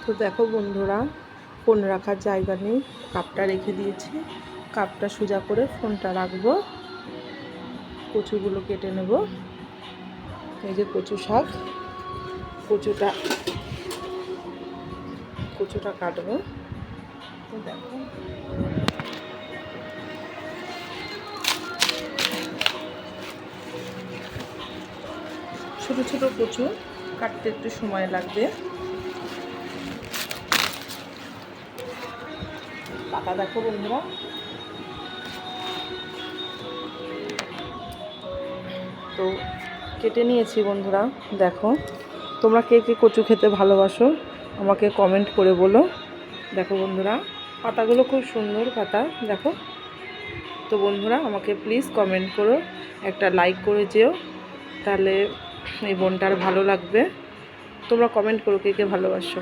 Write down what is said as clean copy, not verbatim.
তো দেখো বন্ধুরা, ফোন রাখার জায়গা নেই, কাপটা রেখে দিয়েছি। কাপটা সোজা করে ফোনটা রাখবো। কচুগুলো কেটে নেব। এই যে কচু শাক, কচুটা কাটবো। তো দেখো ছোট ছোট কচু কাটতে একটু সময় লাগবে। পাতা দেখো বন্ধুরা, তো কেটে নিয়েছি বন্ধুরা। দেখো তোমরা কে কে কচু খেতে ভালোবাসো আমাকে কমেন্ট করে বলো। দেখো বন্ধুরা, পাতাগুলো খুব সুন্দর পাতা দেখো। তো বন্ধুরা আমাকে প্লিজ কমেন্ট করো, একটা লাইক করে যেও, তাহলে এই বোনটার ভালো লাগবে। তোমরা কমেন্ট করো কে কে ভালোবাসো।